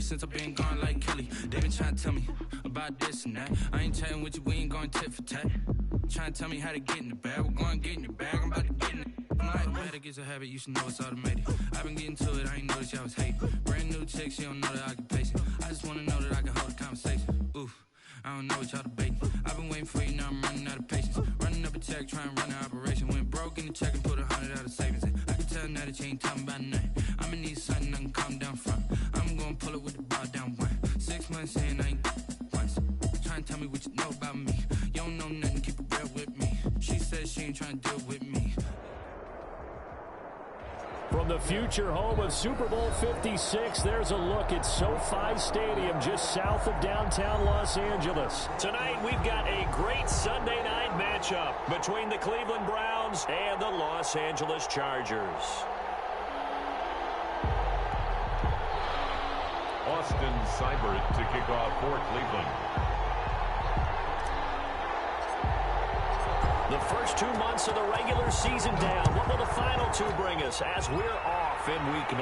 since I've been gone like Kelly. They been trying to tell me about this and that. I ain't chatting with you, we ain't going tit for tat. Trying to tell me how to get in the bag. We're going to get in your bag, I'm about to get in it. I'm like, bad, it gets a habit, you should know it's automated. I've been getting to it, I ain't noticed y'all was hating. Brand new chick, she don't know that I can pace it. I just want to know that I can hold a conversation. Oof, I don't know what y'all debating. I've been waiting for you, now I'm running out of patience. Running up a check, trying to run an operation. Went broke in the check and put 100 out of savings in. I can tell now that you ain't talking about nothing. I'ma need something I can calm down from. I'm gonna pull it with the bar down one. 6 months in, I ain't once. Trying to tell me what you know about me. You don't know nothing, keep it real with me. She says she ain't trying to deal with me. From the future home of Super Bowl 56, there's a look at SoFi Stadium just south of downtown Los Angeles. Tonight, we've got a great Sunday night matchup between the Cleveland Browns and the Los Angeles Chargers. Austin Seibert to kick off for Cleveland. The first 2 months of the regular season down. What will the final two bring us as we're off in Week 9?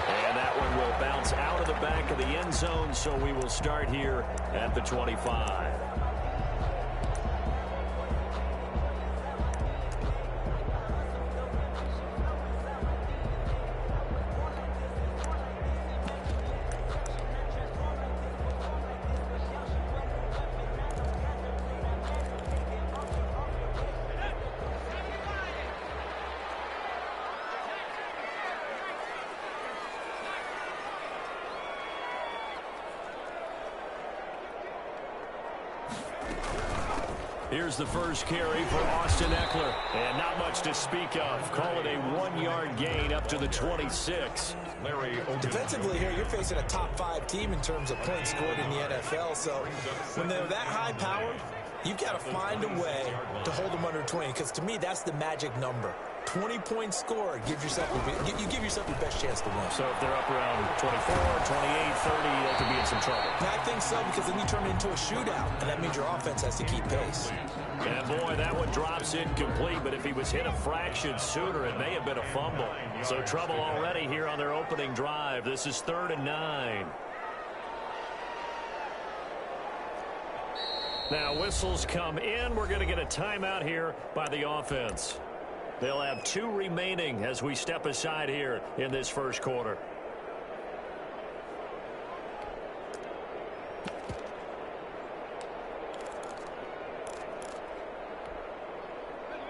And that one will bounce out of the back of the end zone, so we will start here at the 25. Here's the first carry for Austin Eckler. And not much to speak of. Call it a 1-yard gain up to the 26. Larry Ogunjobi. Defensively here, you're facing a top 5 team in terms of points scored in the NFL. So when they're that high-powered, you've got to find a way to hold them under 20. Because to me, that's the magic number. 20 points scored, you give yourself your best chance to win. So if they're up around 24, 28, 30, they could be in some trouble. And I think so, because then you turn it into a shootout, and that means your offense has to keep pace. And boy, that one drops incomplete, but if he was hit a fraction sooner, it may have been a fumble. So trouble already here on their opening drive. This is 3rd and 9. Now whistles come in. We're going to get a timeout here by the offense. They'll have 2 remaining as we step aside here in this first quarter.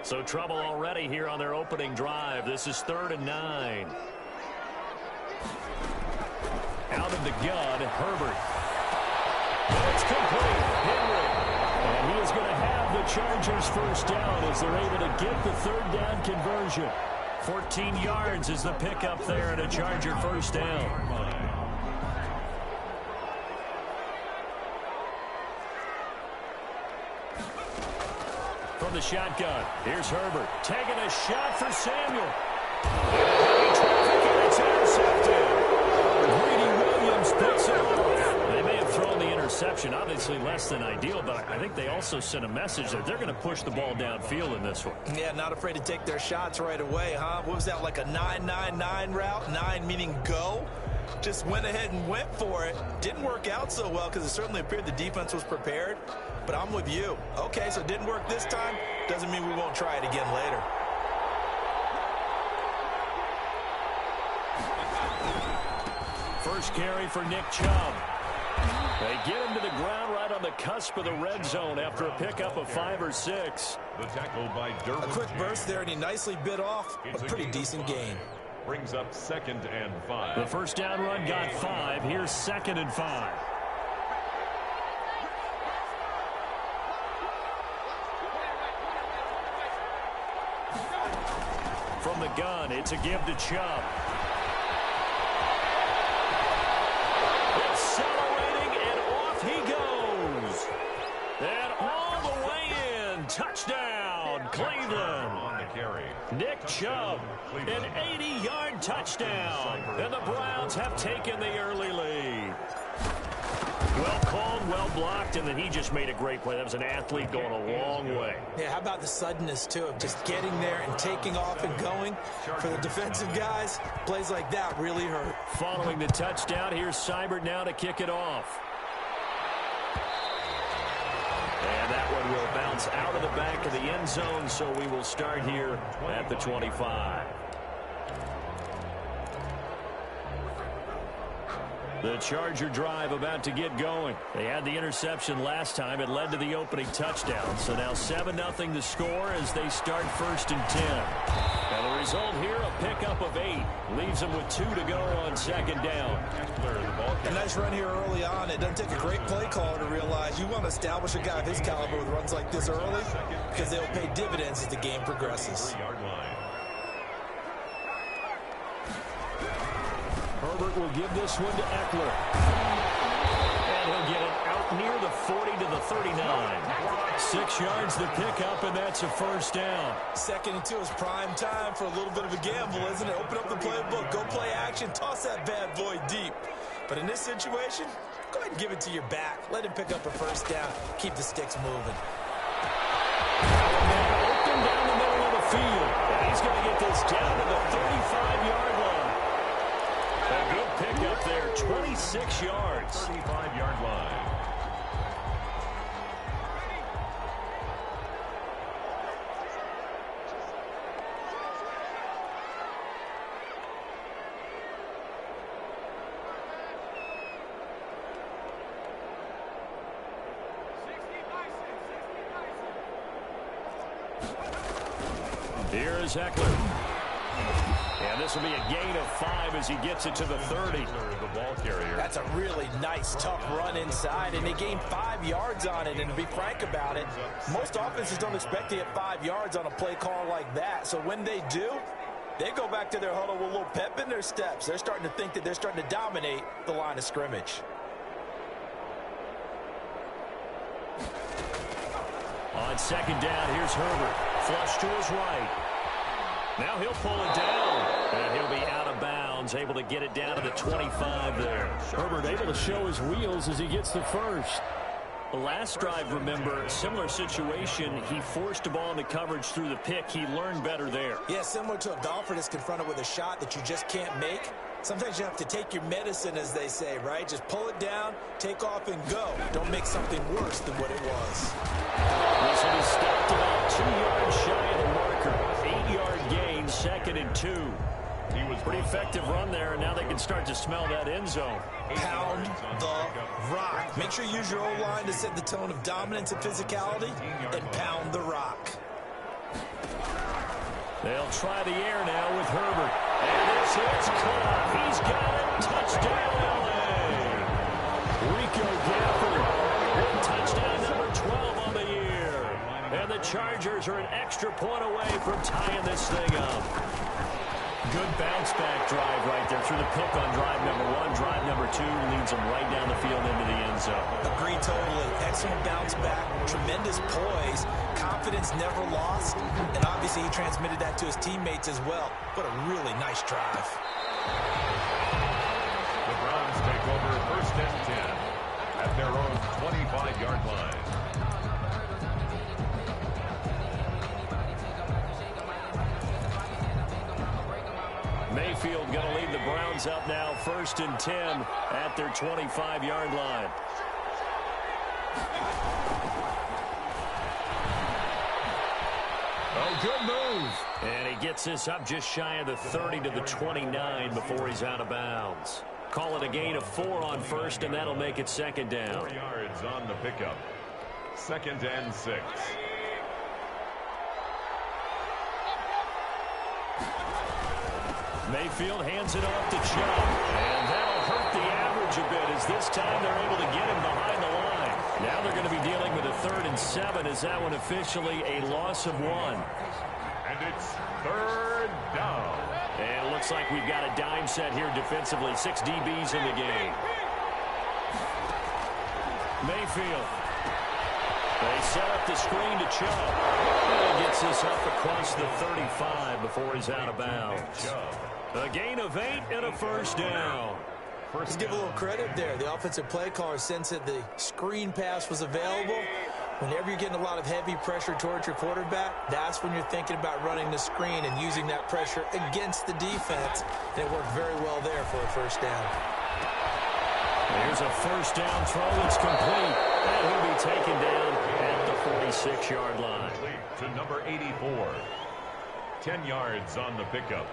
So trouble already here on their opening drive. This is 3rd and 9. Out of the gun, Herbert. It's complete. Henry. And he is going to have the Chargers first down as they're able to get the 3rd down conversion. 14 yards is the pickup there and a Charger first down. From the shotgun, here's Herbert taking a shot for Samuel. Traffic, it's intercepted. Greedy Williams picks it off. They may have thrown the interception, obviously less than ideal, but I think they also sent a message that they're going to push the ball downfield in this one. Yeah, not afraid to take their shots right away, huh? What was that, like a 9-9-9 route? 9 meaning go? Just went ahead and went for it. Didn't work out so well because it certainly appeared the defense was prepared. But I'm with you. Okay, so it didn't work this time. Doesn't mean we won't try it again later. First carry for Nick Chubb. They get him to the ground right on the cusp of the red zone after a pickup of 5 or 6. The tackle by Derwin. A quick burst there, and he nicely bit off a pretty decent gain. Brings up 2nd and 5. The first down run got 5. Here's 2nd and 5. From the gun, it's a give to Chubb. Accelerating, and off he goes. And all the way in. Touchdown, Cleveland. On the carry. Nick Chubb, an 80-yard touchdown. And the Browns have taken the early lead. Well called, well blocked, and then he just made a great play. That was an athlete going a long way. Yeah, how about the suddenness, too, of just getting there and taking off and going? For the defensive guys, plays like that really hurt. Following the touchdown, here's Seibert now to kick it off. And that one will bounce out of the back of the end zone, so we will start here at the 25. The Charger drive about to get going. They had the interception last time. It led to the opening touchdown. So now 7-0 the score as they start 1st and 10. Now the result here, a pickup of 8. Leaves them with 2 to go on 2nd down. A nice run here early on. It doesn't take a great play caller to realize you want to establish a guy of his caliber with runs like this early because they'll pay dividends as the game progresses. Herbert will give this one to Eckler. And he'll get it out near the 40 to the 39. 6 yards the pickup, and that's a 1st down. 2nd and 2 is prime time for a little bit of a gamble, isn't it? Open up the playbook, go play action, toss that bad boy deep. But in this situation, go ahead and give it to your back. Let him pick up a 1st down. Keep the sticks moving. Open down the middle of the field. And he's going to get this down to the 35-yard line. A good pickup there, 26 yards. 35-yard line. Here is Eckler. And this will be a gain of 5 as he gets it to the 30. The ball carrier. That's a really nice, tough run inside, and they gained 5 yards on it. And to be frank about it, most offenses don't expect to get 5 yards on a play call like that. So when they do, they go back to their huddle with a little pep in their steps. They're starting to think that they're starting to dominate the line of scrimmage. On 2nd down, here's Herbert. Flush to his right. Now he'll pull it down, and he'll be out of bounds, able to get it down to the 25 there. Herbert able to show his wheels as he gets the 1st. The last drive, remember, similar situation. He forced a ball into coverage through the pick. He learned better there. Yeah, similar to a golfer that's confronted with a shot that you just can't make. Sometimes you have to take your medicine, as they say, right? Just pull it down, take off, and go. Don't make something worse than what it was. This one is stopped about 2 yards shy of the marker. 8-yard gain, 2nd and 2. He was pretty effective run there, and now they can start to smell that end zone. Pound the rock. Make sure you use your O-line to set the tone of dominance and physicality, and pound the rock. They'll try the air now with Herbert. And this is caught. He's got it. Touchdown, L.A. Rico Gafford with touchdown number 12 on the year. And the Chargers are an extra point away from tying this thing up. Good bounce-back drive right there through the pick on drive number 1. Drive number 2 leads them right down the field into the end zone. Agreed totally. Excellent bounce-back. Tremendous poise. Confidence never lost. And obviously he transmitted that to his teammates as well. What a really nice drive. The Browns take over 1st and 10 at their own 25-yard line. Mayfield going to lead the Browns up now 1st and 10 at their 25-yard line. Oh, good move. And he gets this up just shy of the 30 to the 29 before he's out of bounds. Call it a gain of 4 on 1st, and that'll make it 2nd down. 4 yards on the pickup. 2nd and 6. Mayfield hands it off to Chubb, and that'll hurt the average a bit as this time they're able to get him behind the line. Now they're going to be dealing with a 3rd and 7 as that one officially a loss of 1. And it's 3rd down. And it looks like we've got a dime set here defensively. 6 DBs in the game. Mayfield. They set up the screen to Chubb. And he gets this up across the 35 before he's out of bounds. A gain of 8 and a 1st down. Let's give a little credit there. The offensive play caller sensed that the screen pass was available. Whenever you're getting a lot of heavy pressure towards your quarterback, that's when you're thinking about running the screen and using that pressure against the defense. And it worked very well there for a first down. Here's a first down throw that's complete. And he'll be taken down at the 46-yard line. To number 84. 10 yards on the pickup.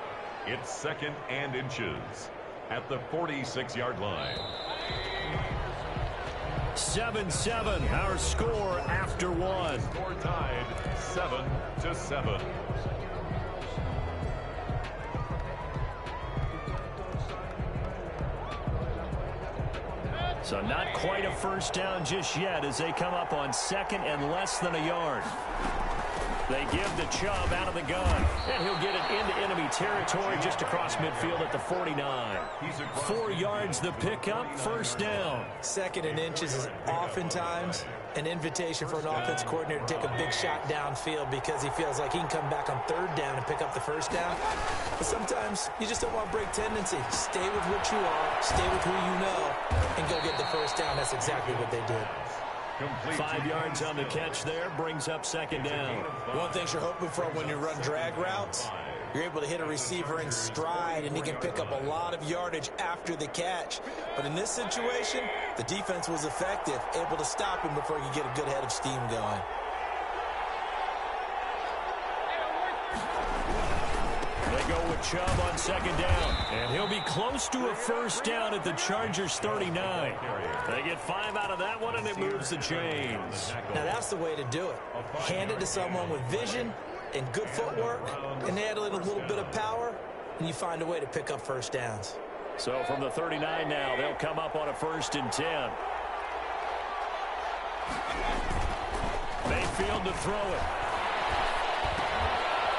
It's 2nd and inches at the 46-yard line. 7-7, our score after one. Score tied 7-7. So not quite a first down just yet as they come up on 2nd and less than a yard. They give the Chubb out of the gun, and he'll get it into enemy territory just across midfield at the 49. 4 yards the pickup, first down. 2nd and inches is oftentimes an invitation for an offense coordinator to take a big shot downfield because he feels like he can come back on 3rd down and pick up the first down. But sometimes you just don't want to break tendency. Stay with what you are, stay with who you know, and go get the first down. That's exactly what they did. 5 yards on the catch there, brings up 2nd down. One thing you're hoping for when you run drag routes, you're able to hit a receiver in stride, and he can pick up a lot of yardage after the catch. But in this situation, the defense was effective, able to stop him before he could get a good head of steam going. They go with Chubb on 2nd down, and he'll be close to a first down at the Chargers 39. They get 5 out of that one, and it moves the chains. Now that's the way to do it. Hand it to someone with vision and good footwork, and add a little bit of power, and you find a way to pick up first downs. So from the 39 now, they'll come up on a 1st and 10. Mayfield to throw it.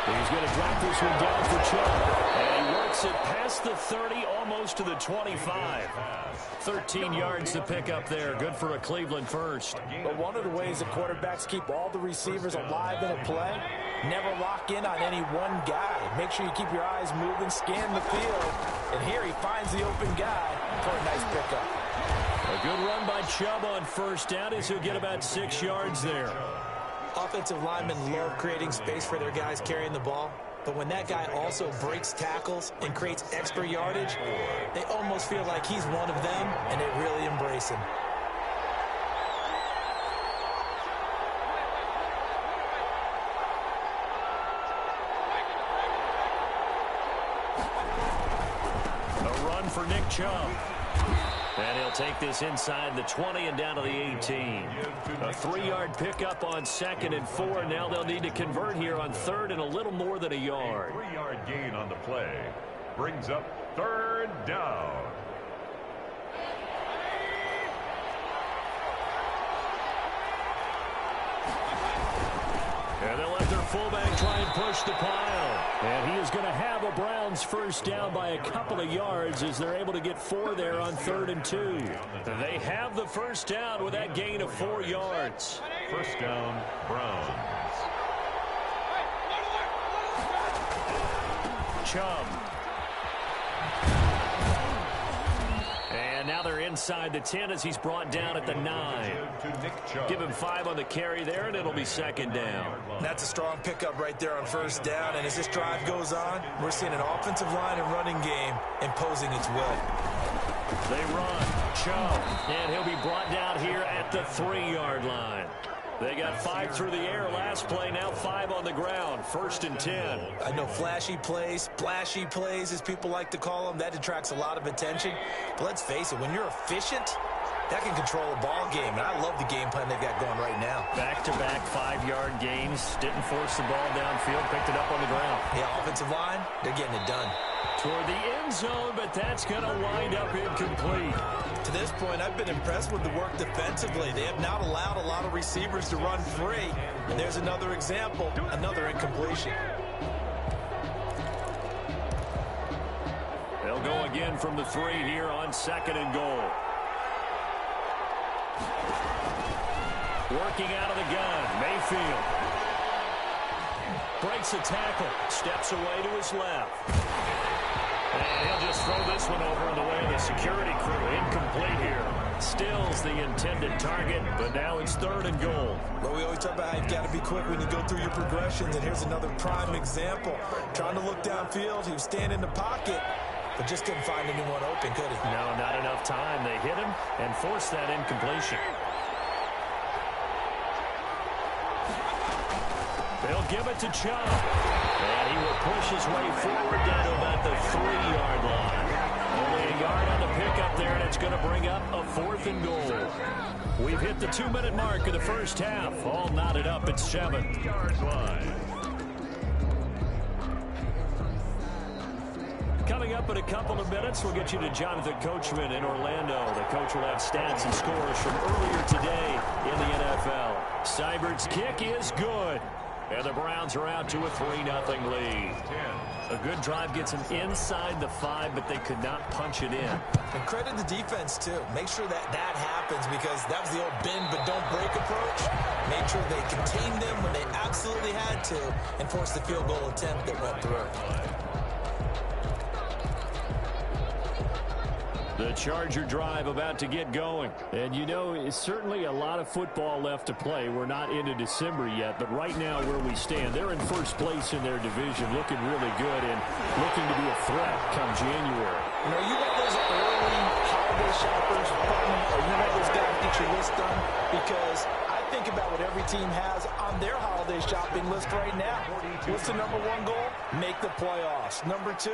He's going to drop this one down for Chubb. And he works it past the 30, almost to the 25. 13 yards to pick up there. Good for a Cleveland first. But one of the ways that quarterbacks keep all the receivers alive in a play, never lock in on any one guy. Make sure you keep your eyes moving, scan the field. And here he finds the open guy for a nice pickup. A good run by Chubb on first down as he'll get about 6 yards there. Offensive linemen love creating space for their guys carrying the ball. But when that guy also breaks tackles and creates extra yardage, they almost feel like he's one of them, and they really embrace him. A run for Nick Chubb. And he'll take this inside the 20 and down to the 18. A 3-yard pickup on 2nd and 4. Now they'll need to convert here on 3rd and a little more than a yard. 3-yard gain on the play. Brings up 3rd down. And they'll let their fullback try and push the pile. And he is going to have a Browns first down by a couple of yards as they're able to get 4 there on 3rd and 2. They have the first down with that gain of 4 yards. First down, Browns. Chubb. And now they're inside the 10 as he's brought down at the 9. Give him 5 on the carry there, and it'll be 2nd down. That's a strong pickup right there on first down. And as this drive goes on, we're seeing an offensive line and running game imposing its will. They run. Chubb. And he'll be brought down here at the 3-yard line. They got 5 through the air last play, now 5 on the ground. 1st and 10. I know flashy plays, splashy plays, as people like to call them, that attracts a lot of attention. But let's face it, when you're efficient, that can control a ball game. And I love the game plan they've got going right now. Back-to-back 5-yard gains. Didn't force the ball downfield, picked it up on the ground. The offensive line, they're getting it done. Toward the end zone, but that's going to wind up incomplete. To this point, I've been impressed with the work defensively. They have not allowed a lot of receivers to run free. And there's another example, another incompletion. They'll go again from the 3 here on 2nd and goal. Working out of the gun, Mayfield. Breaks a tackle, steps away to his left. And he'll just throw this one over on the way of the security crew stills the intended target, but now it's 3rd and goal. Well, we always talk about how you've got to be quick when you go through your progressions, and here's another prime example. Trying to look downfield, he was standing in the pocket, but just couldn't find anyone open, could he? No, not enough time. They hit him and forced that incompletion. They'll give it to Chubb. And he will push his way forward down to about the 3-yard line. Only a yard on the pickup there, and it's going to bring up a 4th and goal. We've hit the 2-minute mark of the first half. All knotted up at 7-yard line. Coming up in a couple of minutes, we'll get you to Jonathan Coachman in Orlando. The coach will have stats and scores from earlier today in the NFL. Seibert's kick is good. And the Browns are out to a 3-0 lead. A good drive gets them inside the 5, but they could not punch it in. And credit the defense, too. Make sure that happens, because that was the old bend but don't break approach. Made sure they contained them when they absolutely had to and forced the field goal attempt that went through. The Charger drive about to get going. And you know, it's certainly a lot of football left to play. We're not into December yet, but right now where we stand, they're in first place in their division, looking really good and looking to be a threat come January. You know, you want those early holiday shoppers, or you want those guys to get your list done, because I think about what every team has on their holiday shopping list right now. What's the number 1 goal? Make the playoffs. Number 2,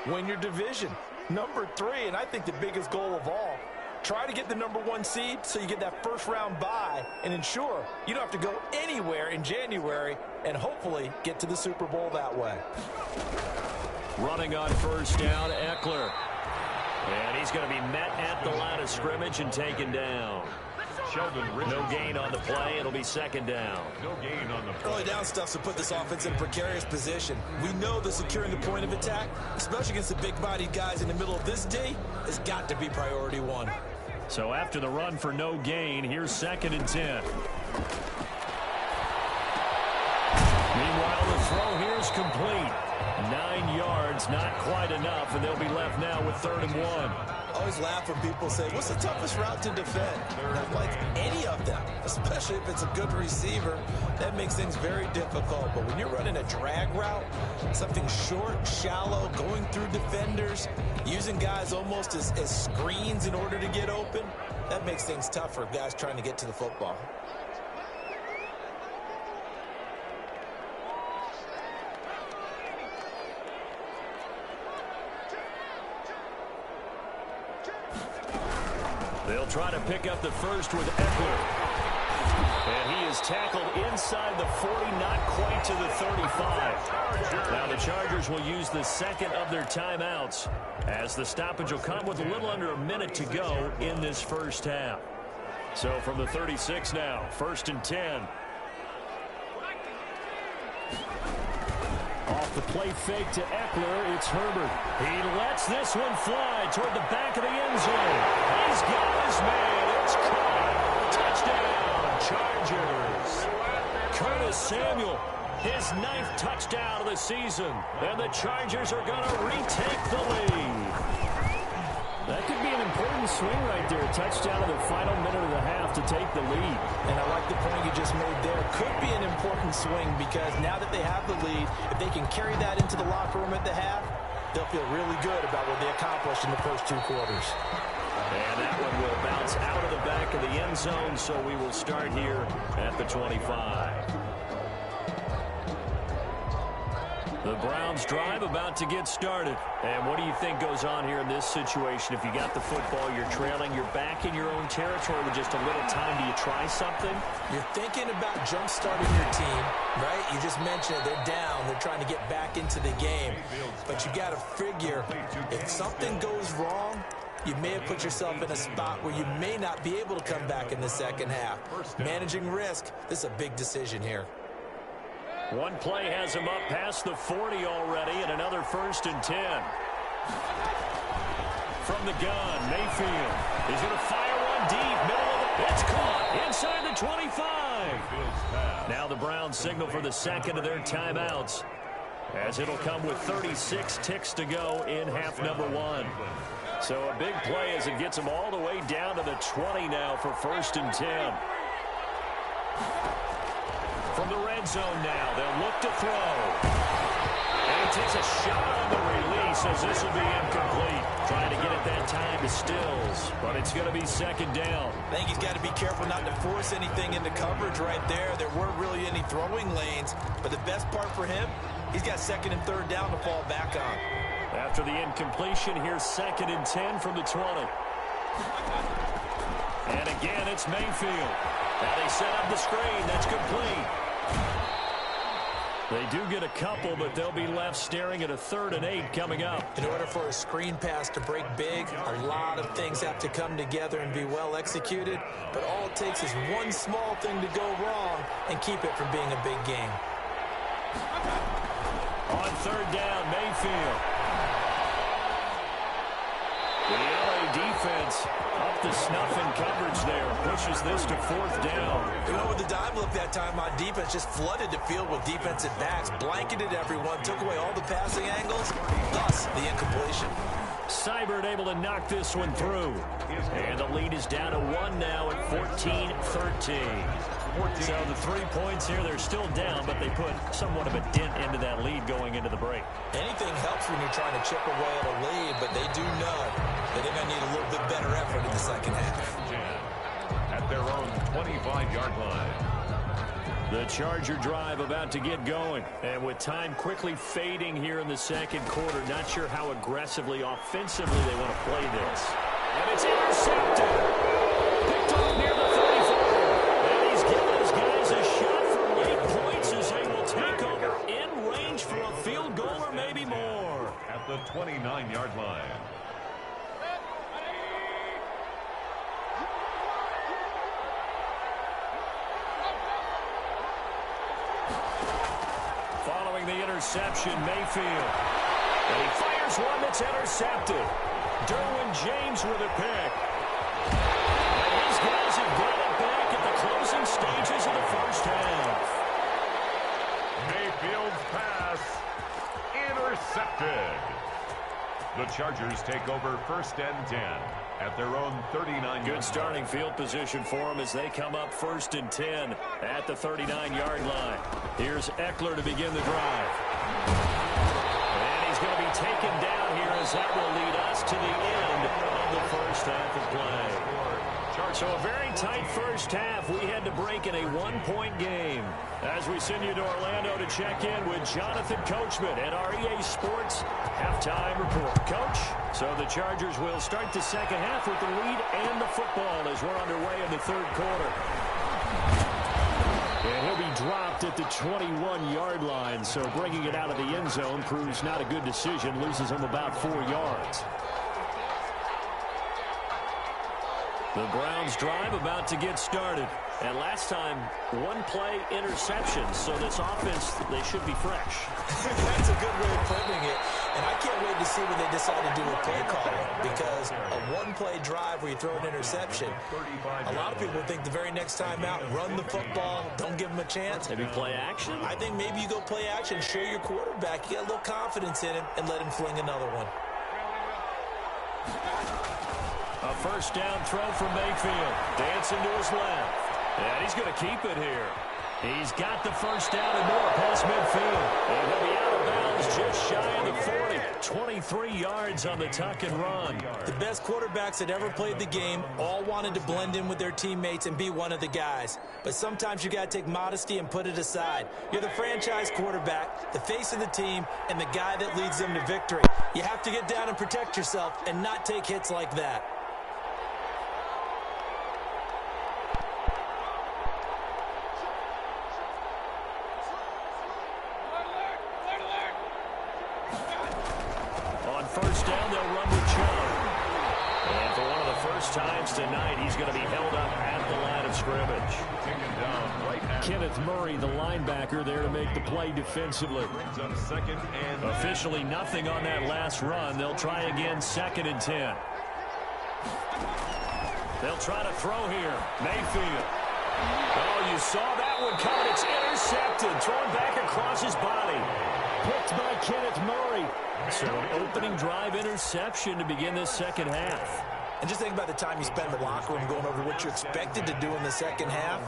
win your division. Number 3, and I think the biggest goal of all, try to get the number 1 seed so you get that first-round bye and ensure you don't have to go anywhere in January and hopefully get to the Super Bowl that way. Running on first down, Eckler. And he's going to be met at the line of scrimmage and taken down. No gain on the play. It'll be 2nd down. No gain on the play. Early down stuff to put this offense in a precarious position. We know that securing the point of attack, especially against the big-bodied guys in the middle of this D, has got to be priority 1. So after the run for no gain, here's 2nd and 10. Meanwhile, the throw here is complete. 9 yards, not quite enough, and they'll be left now with 3rd and 1. I always laugh when people say, what's the toughest route to defend? Not like any of them, especially if it's a good receiver. That makes things very difficult. But when you're running a drag route, something short, shallow, going through defenders, using guys almost as screens in order to get open, that makes things tough for guys trying to get to the football. They'll try to pick up the first with Eckler. And he is tackled inside the 40, not quite to the 35. Now the Chargers will use the 2nd of their timeouts, as the stoppage will come with a little under a minute to go in this first half. So from the 36 now, 1st and 10. Off the play fake to Eckler, it's Herbert. He lets this one fly toward the back of the end zone. He's got his man. It's caught. Touchdown, Chargers. Curtis Samuel, his 9th touchdown of the season. And the Chargers are going to retake the lead. That could be an important swing right there. A touchdown in the final minute of the half to take the lead. And I like the point you just made there. Could be an important swing, because now that they have the lead, if they can carry that into the locker room at the half, they'll feel really good about what they accomplished in the first 2 quarters. And that one will bounce out of the back of the end zone, so we will start here at the 25. The Browns drive about to get started. And what do you think goes on here in this situation? If you got the football, you're trailing, you're back in your own territory with just a little time. Do you try something? You're thinking about jump-starting your team, right? You just mentioned it. They're down. They're trying to get back into the game. But you got to figure, if something goes wrong, you may have put yourself in a spot where you may not be able to come back in the second half. Managing risk, this is a big decision here. One play has him up past the 40 already, and another 1st and 10. From the gun, Mayfield is going to fire one deep, middle of the... It's caught inside the 25. Now the Browns signal for the 2nd of their timeouts. as it'll come with 36 ticks to go in half number one. So a big play as it gets them all the way down to the 20 now for 1st and 10. From the red zone now, they'll look to throw. And he takes a shot on the release as this will be incomplete. Trying to get it that time to Stills, but it's going to be 2nd down. I think he's got to be careful not to force anything into coverage right there. There weren't really any throwing lanes, but the best part for him, he's got 2nd and 3rd down to fall back on. After the incompletion, here's 2nd and 10 from the 20. And again, it's Mayfield. Now they set up the screen. That's complete. They do get a couple, but they'll be left staring at a 3rd and 8 coming up. In order for a screen pass to break big, a lot of things have to come together and be well executed. But all it takes is one small thing to go wrong and keep it from being a big game. On 3rd down, Mayfield. The LA defense up to snuff in coverage there. Pushes this to 4th down. They went with the dime look that time on defense. Just flooded the field with defensive backs. Blanketed everyone. Took away all the passing angles. Thus, the incompletion. Seibert able to knock this one through. And the lead is down to 1 now at 14-13. So the 3 points here, they're still down, but they put somewhat of a dent into that lead going into the break. Anything helps when you're trying to chip away at a lead, but they do know that they're going to need a little bit better effort in the second half. At their own 25-yard line. The Charger drive about to get going. And with time quickly fading here in the 2nd quarter, not sure how aggressively, offensively they want to play this. And it's intercepted. Picked off near the 34. And he's giving his guys a shot for late points as they will take over in range for a field goal or maybe more. At the 29-yard line. Following the interception, Mayfield. And he fires one that's intercepted. Derwin James with a pick. And these guys have got it back at the closing stages of the 1st half. Mayfield's pass intercepted. The Chargers take over 1st and 10 at their own 39. Good starting field position for them as they come up 1st and 10 at the 39-yard line. Here's Eckler to begin the drive. And he's going to be taken down here as that will lead us to the end of the 1st half of play. So a very tight 1st half. We had to break in a 1-point game. As we send you to Orlando to check in with Jonathan Coachman at our EA Sports halftime report. Coach, so the Chargers will start the 2nd half with the lead and the football as we're underway in the 3rd quarter. And he'll be dropped at the 21-yard line, so bringing it out of the end zone proves not a good decision. Loses him about 4 yards. The Browns drive about to get started. And last time, 1-play interception. So this offense, they should be fresh. That's a good way of putting it. And I can't wait to see what they decide to do with play calling. Because a 1-play drive where you throw an interception, a lot of people think the very next time out, run the football, don't give them a chance. Maybe play action? I think maybe you go play action, show your quarterback, you get a little confidence in him, and let him fling another one. A 1st down throw from Mayfield. Dancing to his left. And he's going to keep it here. He's got the 1st down and more past midfield. And he'll be out of bounds just shy of the 40. 23 yards on the tuck and run. The best quarterbacks that ever played the game all wanted to blend in with their teammates and be one of the guys. But sometimes you got to take modesty and put it aside. You're the franchise quarterback, the face of the team, and the guy that leads them to victory. You have to get down and protect yourself and not take hits like that. On 1st down, they'll run with Chubb. And for one of the first times tonight, he's going to be held up at the line of scrimmage. Kenneth Murray, the linebacker, there to make the play defensively. Officially nothing on that last run. They'll try again 2nd and 10. They'll try to throw here. Mayfield. Oh, you saw that one coming. It's intercepted. Thrown back across his body. picked by Kenneth Murray. So an opening drive interception to begin this second half. And just think about the time you spent in the locker room going over what you expected to do in the second half.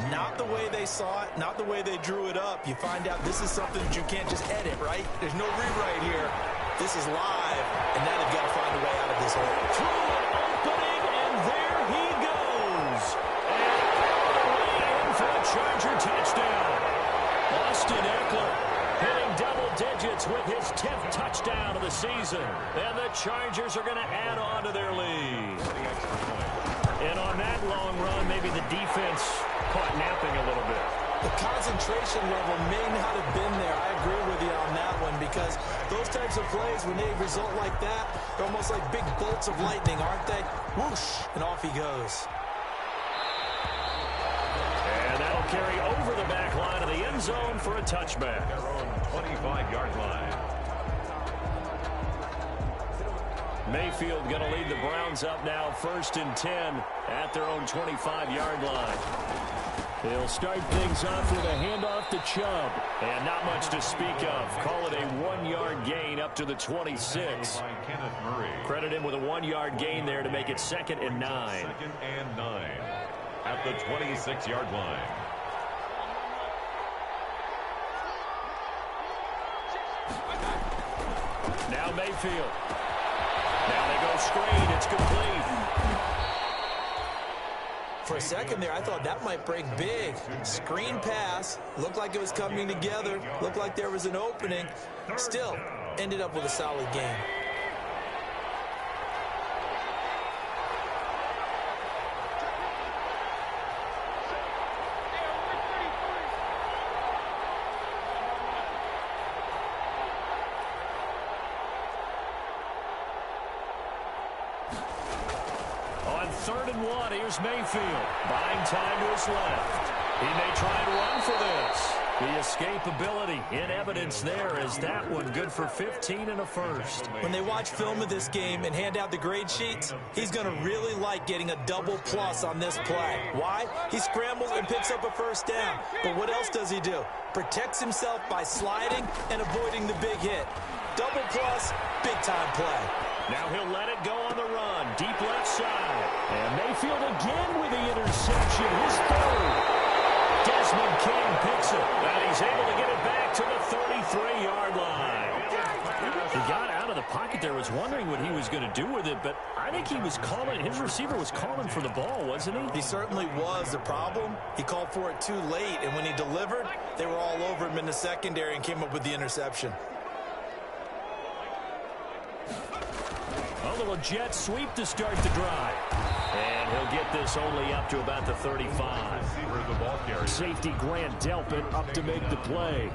Not the way they saw it, not the way they drew it up. You find out this is something that you can't just edit, right? There's no rewrite here. This is live, and now they've got to find a way out of this hole. Through an opening, and there he goes. And all the way in for a Charger touchdown. Austin Eckler hitting double digits with his 10th touchdown of the season. And the Chargers are going to add on to their lead. And on that long run, maybe the defense caught napping a little bit. The concentration level may not have been there. I agree with you on that one, because those types of plays, when they result like that, they're almost like big bolts of lightning, aren't they? Whoosh, and off he goes. And that'll carry over the back line of the end zone for a touchback. Their own 25-yard line. Mayfield going to lead the Browns up now, 1st and 10 at their own 25-yard line. They'll start things off with a handoff to Chubb. And not much to speak of. Call it a 1-yard gain up to the 26. Credit him with a 1-yard gain there to make it 2nd and 9. 2nd and 9 at the 26-yard line. Now Mayfield. Now they go screen. It's complete. For a second there, I thought that might break big. Screen pass. Looked like it was coming together. Looked like there was an opening. Still, ended up with a solid game. On 3rd and 1, here's Mayfield. Buying time to his left. He may try and run for this. The escapability in evidence there is that one good for 15 and a first. When they watch film of this game and hand out the grade sheets, he's going to really like getting a double plus on this play. Why? He scrambles and picks up a first down. But what else does he do? Protects himself by sliding and avoiding the big hit. Double plus, big time play. Now he'll let it go on the run. Deep left side. And Mayfield again with the interception. His third. Desmond King picks it. And he's able to get it back to the 33-yard line. He got out of the pocket there. Was wondering what he was going to do with it. But I think he was calling. His receiver was calling for the ball, wasn't he? He certainly was. The problem, he called for it too late. And when he delivered, they were all over him in the secondary and came up with the interception. A little jet sweep to start the drive. And he'll get this only up to about the 35. Safety Grant Delpit up to make the play.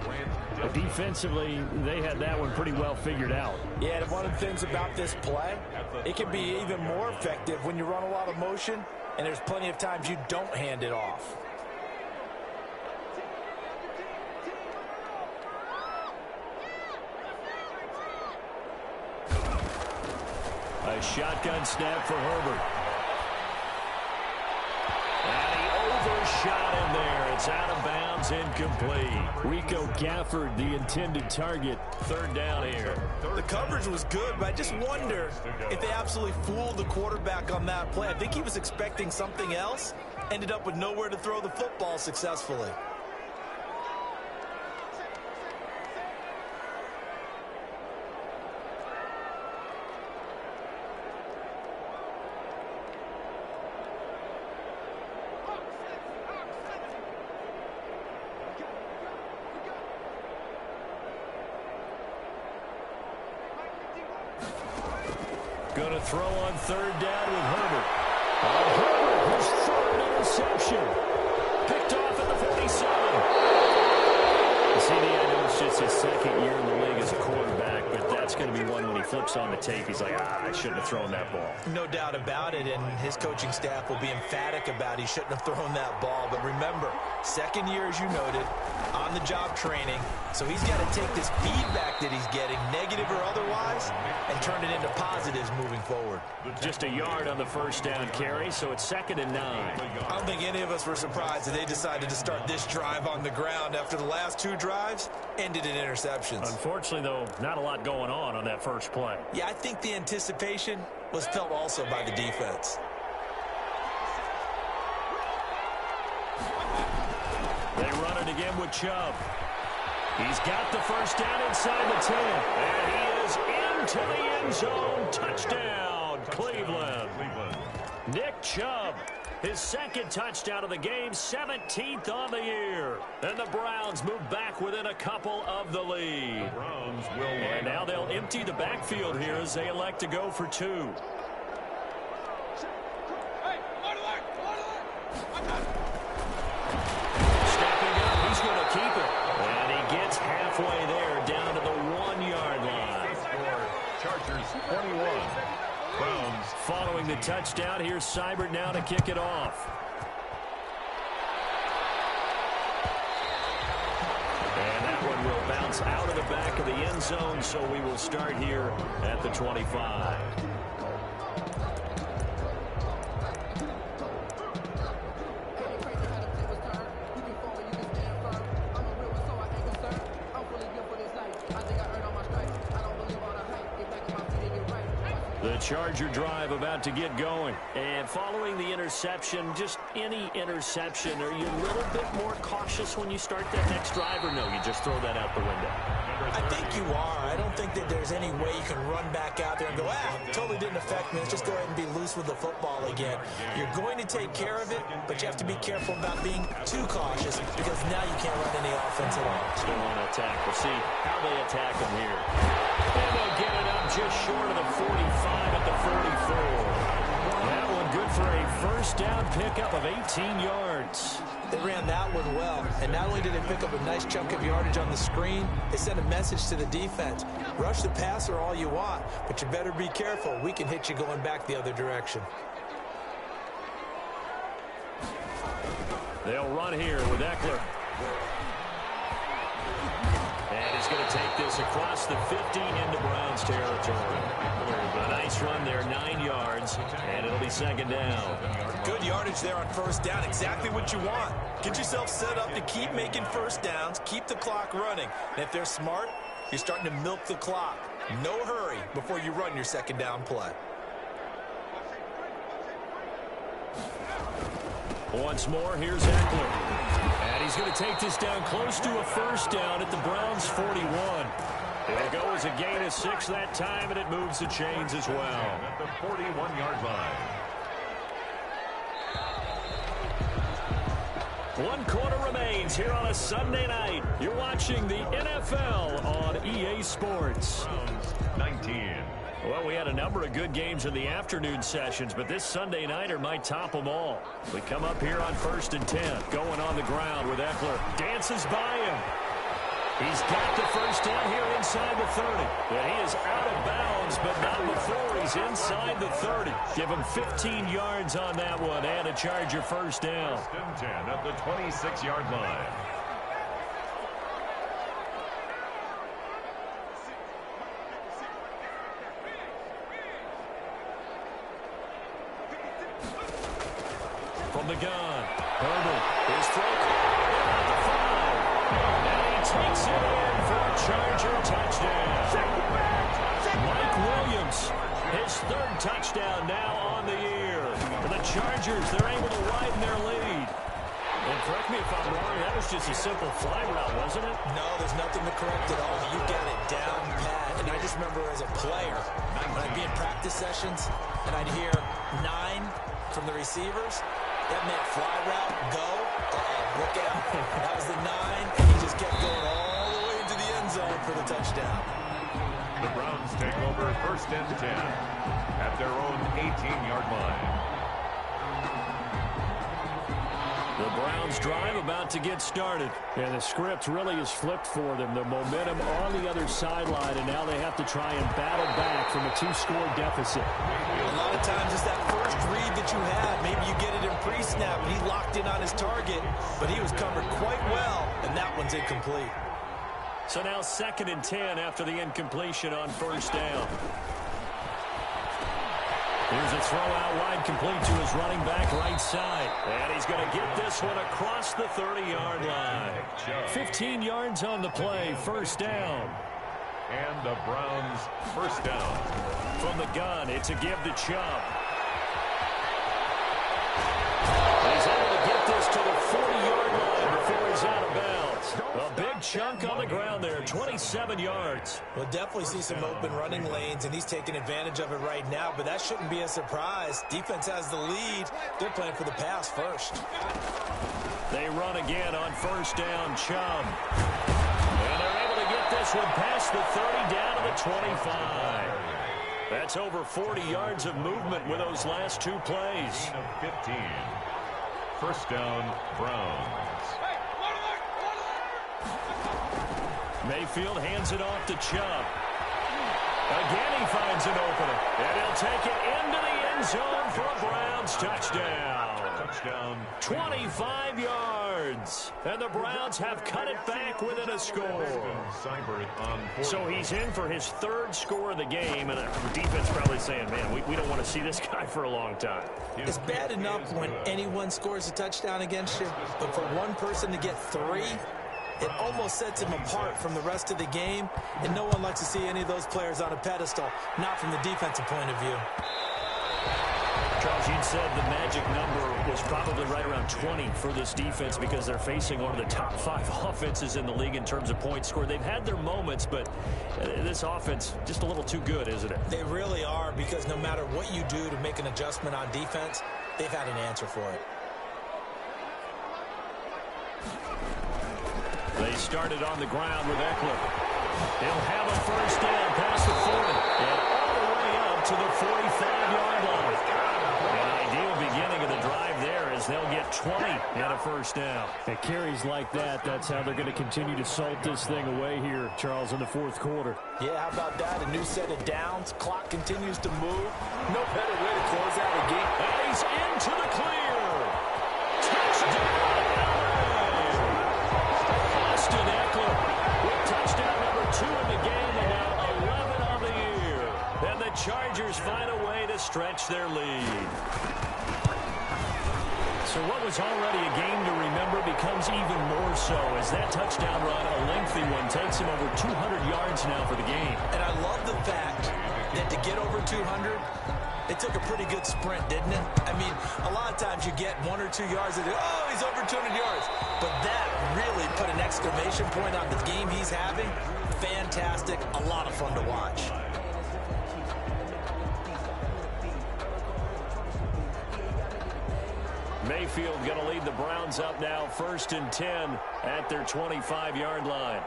Defensively, they had that one pretty well figured out. Yeah, and one of the things about this play, it can be even more effective when you run a lot of motion, and there's plenty of times you don't hand it off. A shotgun snap for Herbert. And he overshot him there. It's out of bounds, incomplete. Rico Gafford, the intended target. 3rd down here. The coverage was good, but I just wonder if they absolutely fooled the quarterback on that play. I think he was expecting something else. Ended up with nowhere to throw the football successfully. Going to throw on 3rd down with Herbert. Herbert, his 3rd interception. Picked off at the 47. CD, I know it's just his 2nd year in the league as a quarterback, but that's going to be one when he flips on the tape, he's like, I shouldn't have thrown that ball. No doubt about it, and his coaching staff will be emphatic about he shouldn't have thrown that ball. But remember, second year, as you noted, on-the-job training, so he's got to take this feedback that he's getting, negative or otherwise, and turn it into positives moving forward. Just a yard on the first down carry, so it's 2nd and 9. I don't think any of us were surprised that they decided to start this drive on the ground after the last 2 drives ended in interceptions. Unfortunately, though, not a lot going on that first play. Yeah, I think the anticipation was felt also by the defense. They run it again with Chubb. He's got the first down inside the 10. And he is into the end zone. Touchdown, Cleveland. Nick Chubb, his 2nd touchdown of the game, 17th on the year. And the Browns move back within a couple of the lead. And now they'll empty the backfield here as they elect to go for 2. He's going to keep it. And he gets halfway there down to the 1-yard line. Chargers 21. Browns following the touchdown. Here's Seibert now to kick it off. And that one will bounce out of the back of the end zone, so we will start here at the 25. The Charger drive about to get going. And following the interception, just any interception, are you a little bit more cautious when you start that next drive, or no, you just throw that out the window? I think you are. I don't think that there's any way you can run back out there and go, totally didn't affect me. Let's just go ahead and be loose with the football again. You're going to take care of it, but you have to be careful about being too cautious because now you can't run any offense at all. Still want to attack. We'll see how they attack them here. And they'll get it up just short of the 45 at the 44. That one good for a first down pickup of 18 yards. They ran that one well, and not only did they pick up a nice chunk of yardage on the screen, they sent a message to the defense. Rush the passer all you want, but you better be careful. We can hit you going back the other direction. They'll run here with Eckler. And he's going to take this across the 50 into Browns territory. A nice run there, 9 yards, and it'll be 2nd down. Good yardage there on first down, exactly what you want. Get yourself set up to keep making first downs, keep the clock running. And if they're smart, you're starting to milk the clock. No hurry before you run your 2nd down play. Once more, here's Eckler. And he's going to take this down close to a first down at the Browns' 41. It'll go as a gain of 6 that time, and it moves the chains as well. At the 41-yard line. 1 quarter remains here on a Sunday night. You're watching the NFL on EA Sports. Browns 19. Well, we had a number of good games in the afternoon sessions, but this Sunday nighter might top them all. We come up here on 1st and 10, going on the ground with Eckler. Dances by him. He's got the first down here inside the 30. But he is out of bounds, but not before he's inside the 30. Give him 15 yards on that one and a Charger first down. 1st and 10 at the 26-yard line. From the gun, Herbert is thrown at the 5. And he takes it in for a Charger touchdown. Mike Williams, his 3rd touchdown now on the year. For the Chargers, they're able to widen their lead. And correct me if I'm wrong, that was just a simple fly route, wasn't it? No, there's nothing to correct at all. You got it down pat. And I just remember as a player, when I'd be in practice sessions, and I'd hear 9 from the receivers, that meant fly route, go, look out. That was the 9, and he just kept going all the way into the end zone for the touchdown. The Browns take over 1st and 10 at their own 18-yard line. The Browns drive about to get started. And the script really is flipped for them. The momentum on the other sideline, and now they have to try and battle back from a 2-score deficit. A lot of times it's that first read that you have. Maybe you get it in pre-snap, and he locked in on his target, but he was covered quite well, and that one's incomplete. So now 2nd and 10 after the incompletion on first down. Here's a throw out wide, complete to his running back right side. And he's going to get this one across the 30-yard line. 15 yards on the play, first down. And the Browns first down. From the gun, it's a give to Chubb. He's able to get this to the 40-yard line before he's out of bounds. A big chunk on the ground there, 27 yards. We'll definitely see some open running lanes, and he's taking advantage of it right now, but that shouldn't be a surprise. Defense has the lead. They're playing for the pass first. They run again on first down, Chubb. And they're able to get this one past the 30 down to the 25. That's over 40 yards of movement with those last 2 plays. 15. First down, Browns. Mayfield hands it off to Chubb. Again he finds an opening. And he'll take it into the end zone for a Browns touchdown. Touchdown. 25 yards. And the Browns have cut it back within a score. So he's in for his 3rd score of the game. And the defense probably saying, man, we don't want to see this guy for a long time. It's bad enough when anyone scores a touchdown against you, but for one person to get 3, it almost sets him apart from the rest of the game, and no one likes to see any of those players on a pedestal, not from the defensive point of view. Charles, you said the magic number was probably right around 20 for this defense because they're facing one of the top 5 offenses in the league in terms of points scored. They've had their moments, but this offense just a little too good, isn't it? They really are, because no matter what you do to make an adjustment on defense, they've had an answer for it. They started on the ground with Eckler. He'll have a first down past the 40 and all the way up to the 45-yard line. An ideal beginning of the drive there as they'll get 20 and a first down. At carries like that, that's how they're going to continue to salt this thing away here, Charles, in the 4th quarter. Yeah, how about that? A new set of downs. Clock continues to move. No better way to close out a game. And he's into the clear. Touchdown, Austin Eckler with touchdown number 2 in the game and now 11 on the year. And the Chargers find a way to stretch their lead. So what was already a game to remember becomes even more so as that touchdown run, a lengthy one, takes him over 200 yards now for the game. And I love the fact that to get over 200, it took a pretty good sprint, didn't it? I mean, a lot of times you get 1 or 2 yards and oh, he's over 200 yards. But that really put an exclamation point on the game he's having. Fantastic. A lot of fun to watch. Mayfield going to lead the Browns up now, 1st and 10 at their 25-yard line.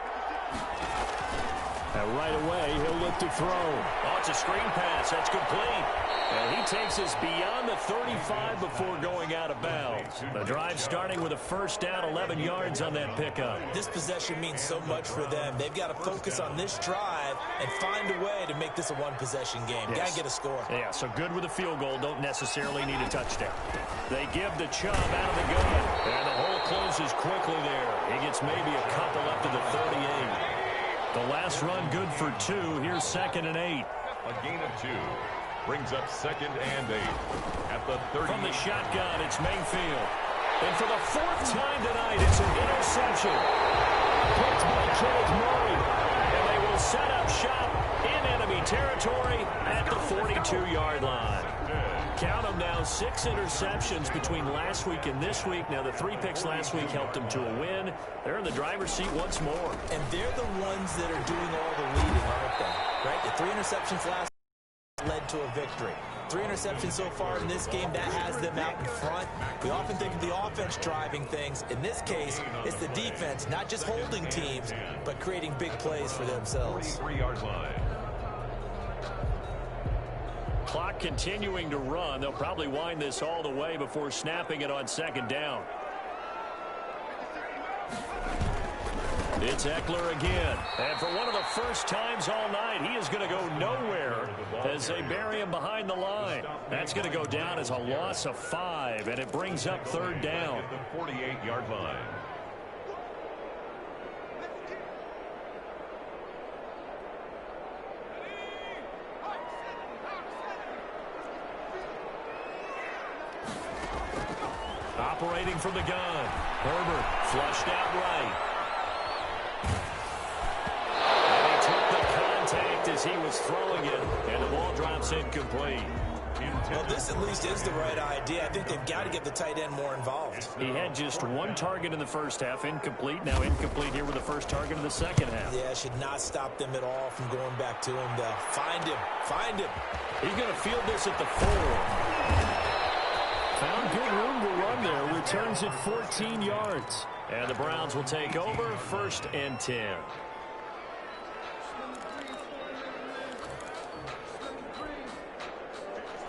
And right away, he'll look to throw. Oh, it's a screen pass. That's complete. And he takes us beyond the 35 before going out of bounds. The drive starting with a first down, 11 yards on that pickup. This possession means so much for them. They've got to focus on this drive and find a way to make this a one-possession game. Yes. Got to get a score. Yeah, so good with a field goal. Don't necessarily need a touchdown. They give the Chubb out of the gun. And the hole closes quickly there. He gets maybe a couple up to the 38. The last run good for 2. Here's 2nd and 8. A gain of 2. Brings up 2nd and 8. At the 30. From the shotgun, it's Mayfield. And for the 4th time tonight, it's an interception. Picked by Kenneth Murray. And they will set up shop in enemy territory at the 42-yard line. Count them now, 6 interceptions between last week and this week. Now, the 3 picks last week helped them to a win. They're in the driver's seat once more. And they're the ones that are doing all the leading, aren't they? Right? The 3 interceptions last led to a victory. 3 interceptions so far in this game, that has them out in front. We often think of the offense driving things. In this case, it's the defense, not just holding teams, but creating big plays for themselves. 43-yard line. Clock continuing to run. They'll probably wind this all the way before snapping it on 2nd down. It's Eckler again. And for one of the first times all night, he is going to go nowhere as they bury him behind the line. That's going to go down as a loss of 5, and it brings up third down. At the 48-yard line. Operating from the gun. Herbert flushed out right. And he took the contact as he was throwing it, and the ball drops incomplete. Well, this at least is the right idea. I think they've got to get the tight end more involved. He had just one target in the first half, incomplete. Now incomplete here with the first target in the second half. Yeah, should not stop them at all from going back to him. Find him. Find him. He's going to field this at the 4. Found good room to run there. Returns it 14 yards. And the Browns will take over 1st and 10.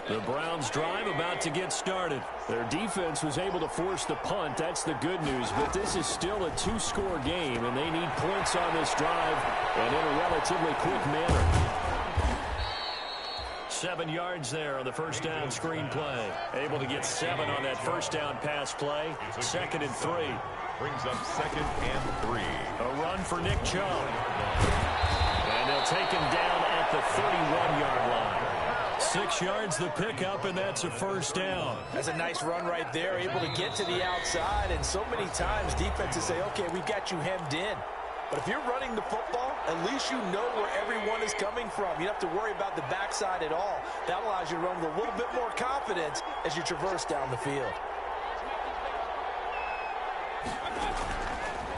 The Browns drive about to get started. Their defense was able to force the punt. That's the good news. But this is still a 2-score game, and they need points on this drive and in a relatively quick manner. 7 yards there on the first down screen play. Able to get 7 on that first down pass play. 2nd and 3. Brings up 2nd and 3. A run for Nick Chubb. And they'll take him down at the 31-yard line. 6 yards the pickup, and that's a first down. That's a nice run right there, able to get to the outside. And so many times defenses say, okay, we've got you hemmed in. But if you're running the football, at least you know where everyone is coming from. You don't have to worry about the backside at all. That allows you to run with a little bit more confidence as you traverse down the field.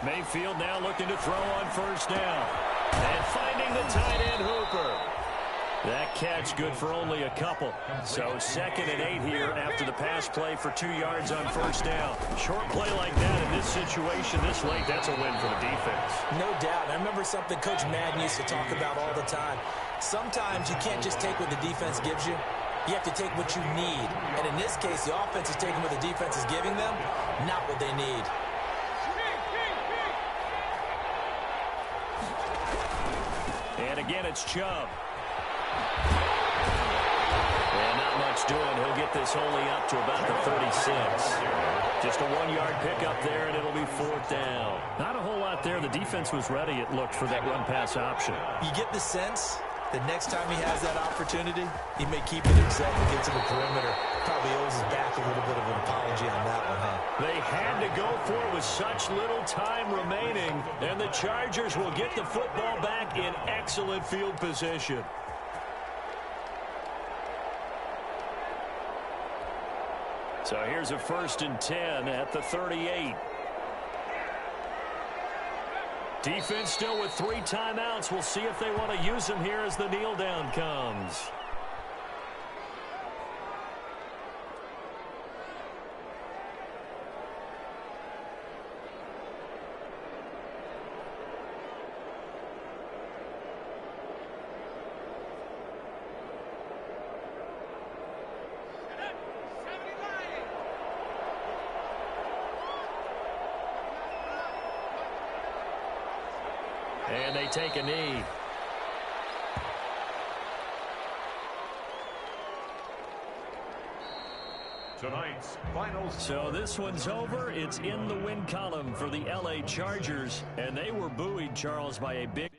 Mayfield now looking to throw on first down. And finding the tight end Hooper. That catch good for only a couple. So 2nd and 8 here after the pass play for 2 yards on first down. Short play like that in this situation this late, that's a win for the defense. No doubt. I remember something Coach Madden used to talk about all the time. Sometimes you can't just take what the defense gives you. You have to take what you need. And in this case, the offense is taking what the defense is giving them, not what they need. And again, it's Chubb. And not much doing. He'll get this only up to about the 36. Just a 1-yard pickup there, and it'll be 4th down. Not a whole lot there. The defense was ready, it looked, for that run-pass option. You get the sense that next time he has that opportunity, he may keep it himself and get to the perimeter. Probably owes his back a little bit of an apology on that one, huh? They had to go for it with such little time remaining, and the Chargers will get the football back in excellent field position. So here's a 1st and 10 at the 38. Defense still with 3 timeouts. We'll see if they want to use them here as the kneel down comes. And they take a knee. Tonight's final. So this one's over. It's in the win column for the LA Chargers. And they were buoyed, Charles, by a big